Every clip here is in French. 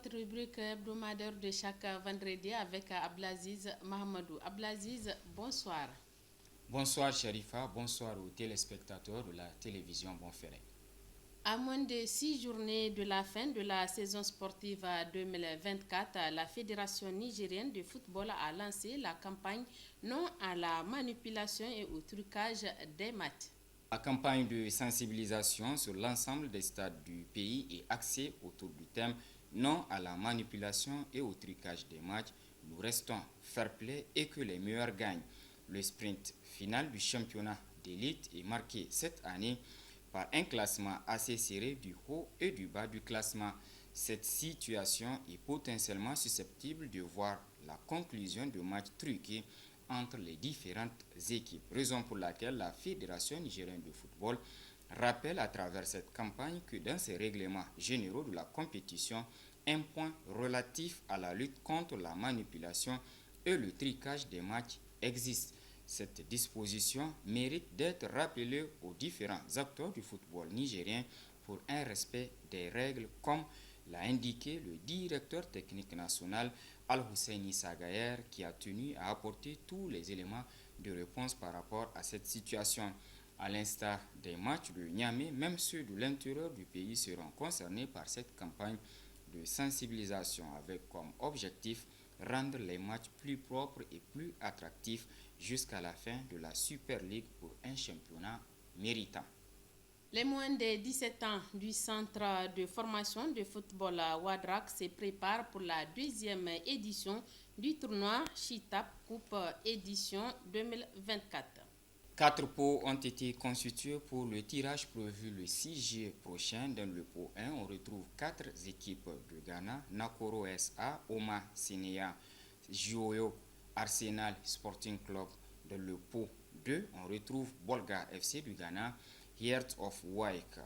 votre rubrique hebdomadaire de chaque vendredi avec Ablaziz Mahamadou. Ablaziz, bonsoir. Bonsoir Sharifa, bonsoir aux téléspectateurs de la télévision Bonferré. À moins de 6 journées de la fin de la saison sportive 2024, la Fédération nigérienne de football a lancé la campagne Non à la manipulation et au trucage des matchs. La campagne de sensibilisation sur l'ensemble des stades du pays est axée autour du thème Non à la manipulation et au trucage des matchs. Nous restons fair-play et que les meilleurs gagnent. Le sprint final du championnat d'élite est marqué cette année par un classement assez serré du haut et du bas du classement. Cette situation est potentiellement susceptible de voir la conclusion de matchs truqués entre les différentes équipes, raison pour laquelle la Fédération nigérienne de football rappelle à travers cette campagne que dans ses règlements généraux de la compétition, un point relatif à la lutte contre la manipulation et le tricage des matchs existe. Cette disposition mérite d'être rappelée aux différents acteurs du football nigérien pour un respect des règles comme l'a indiqué le directeur technique national Al-Husseini Sagayer qui a tenu à apporter tous les éléments de réponse par rapport à cette situation. À l'instar des matchs de Niamey, même ceux de l'intérieur du pays seront concernés par cette campagne de sensibilisation avec comme objectif rendre les matchs plus propres et plus attractifs jusqu'à la fin de la Super League pour un championnat méritant. Les moins de 17 ans du centre de formation de football Wadrak se préparent pour la deuxième édition du tournoi Chitap Coupe édition 2024. 4 pots ont été constitués pour le tirage prévu le 6 juillet prochain. Dans le pot 1, on retrouve 4 équipes du Ghana, Nakoro SA, Oma Sénéa, Joyo, Arsenal Sporting Club. Dans le pot 2, on retrouve Bolga FC du Ghana, Heart of Wike,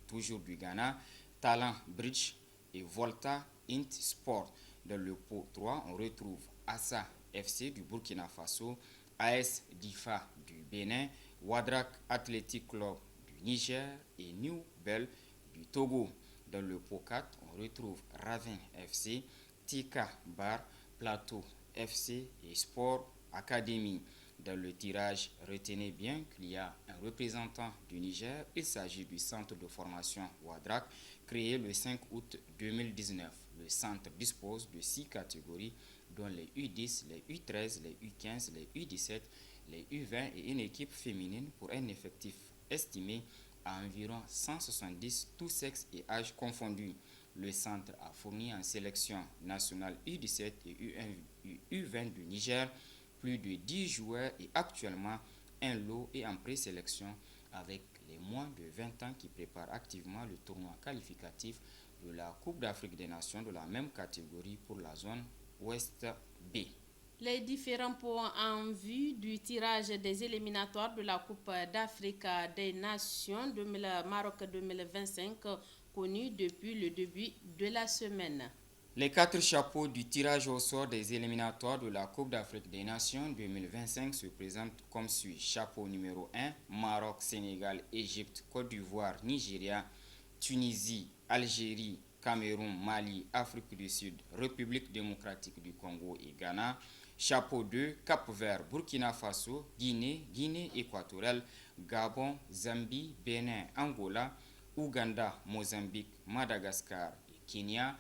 toujours du Ghana, Talent Bridge et Volta Int Sport. Dans le pot 3, on retrouve Assa FC du Burkina Faso, AS Difa du Bénin, Wadrak Athletic Club du Niger et New Bell du Togo. Dans le pot 4, on retrouve Ravin FC, Tika Bar, Plateau FC et Sport Academy. Dans le tirage, retenez bien qu'il y a un représentant du Niger. Il s'agit du centre de formation Wadrak, créé le 5 août 2019. Le centre dispose de 6 catégories, dont les U10, les U13, les U15, les U17, les U20 et une équipe féminine pour un effectif estimé à environ 170, tous sexes et âges confondus. Le centre a fourni en sélection nationale U17 et U20 du Niger plus de 10 joueurs et actuellement un lot est en présélection avec les moins de 20 ans qui préparent activement le tournoi qualificatif de la Coupe d'Afrique des Nations de la même catégorie pour la zone Ouest B. Les différents pots en vue du tirage des éliminatoires de la Coupe d'Afrique des Nations Maroc 2025 connus depuis le début de la semaine. Les 4 chapeaux du tirage au sort des éliminatoires de la Coupe d'Afrique des Nations 2025 se présentent comme suit. Chapeau numéro 1, Maroc, Sénégal, Égypte, Côte d'Ivoire, Nigeria, Tunisie, Algérie, Cameroun, Mali, Afrique du Sud, République démocratique du Congo et Ghana. Chapeau 2, Cap-Vert, Burkina Faso, Guinée, Guinée équatoriale, Gabon, Zambie, Bénin, Angola, Ouganda, Mozambique, Madagascar et Kenya.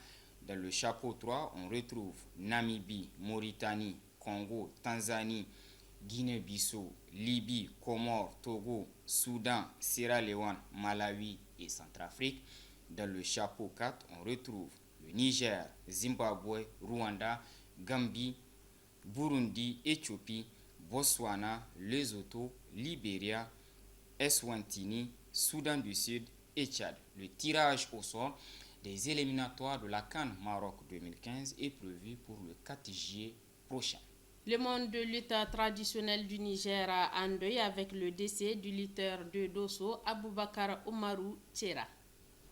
Dans le chapeau 3, on retrouve Namibie, Mauritanie, Congo, Tanzanie, Guinée-Bissau, Libye, Comores, Togo, Soudan, Sierra Leone, Malawi et Centrafrique. Dans le chapeau 4, on retrouve le Niger, Zimbabwe, Rwanda, Gambie, Burundi, Éthiopie, Botswana, Lesotho, Libéria, Eswatini, Soudan du Sud et Tchad. Le tirage au sort des éliminatoires de la CAN Maroc 2015 est prévu pour le 4 juillet prochain. Le monde de lutte traditionnel du Niger a en deuil avec le décès du lutteur de Dosso, Aboubakar Oumarou Tchera.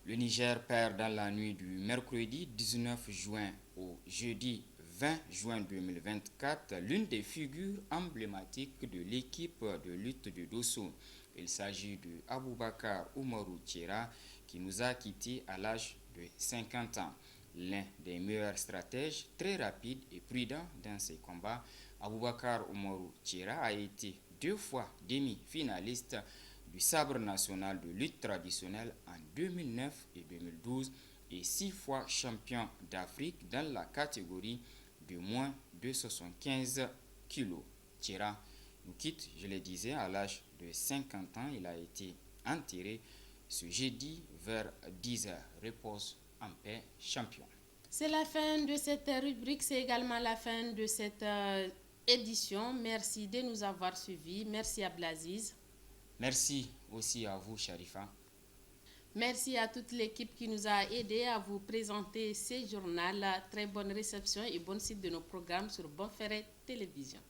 Le Niger perd dans la nuit du mercredi 19 juin au jeudi 20 juin 2024 l'une des figures emblématiques de l'équipe de lutte de Dosso. Il s'agit de Aboubakar Oumarou Tchera qui nous a quittés à l'âge de 50 ans. L'un des meilleurs stratèges, très rapide et prudent dans ses combats, Aboubakar Oumarou Tchera a été 2 fois demi-finaliste du sabre national de lutte traditionnelle en 2009 et 2012 et 6 fois champion d'Afrique dans la catégorie de moins de 75 kg. Tchera nous quitte, je le disais, à l'âge de 50 ans. Il a été enterré ce jeudi vers 10 h. Repose en paix, champion. C'est la fin de cette rubrique, c'est également la fin de cette édition. Merci de nous avoir suivis. Merci à Blaziz. Merci aussi à vous, Sharifa. Merci à toute l'équipe qui nous a aidés à vous présenter ces journaux. Très bonne réception et bonne suite de nos programmes sur Bonferré Télévision.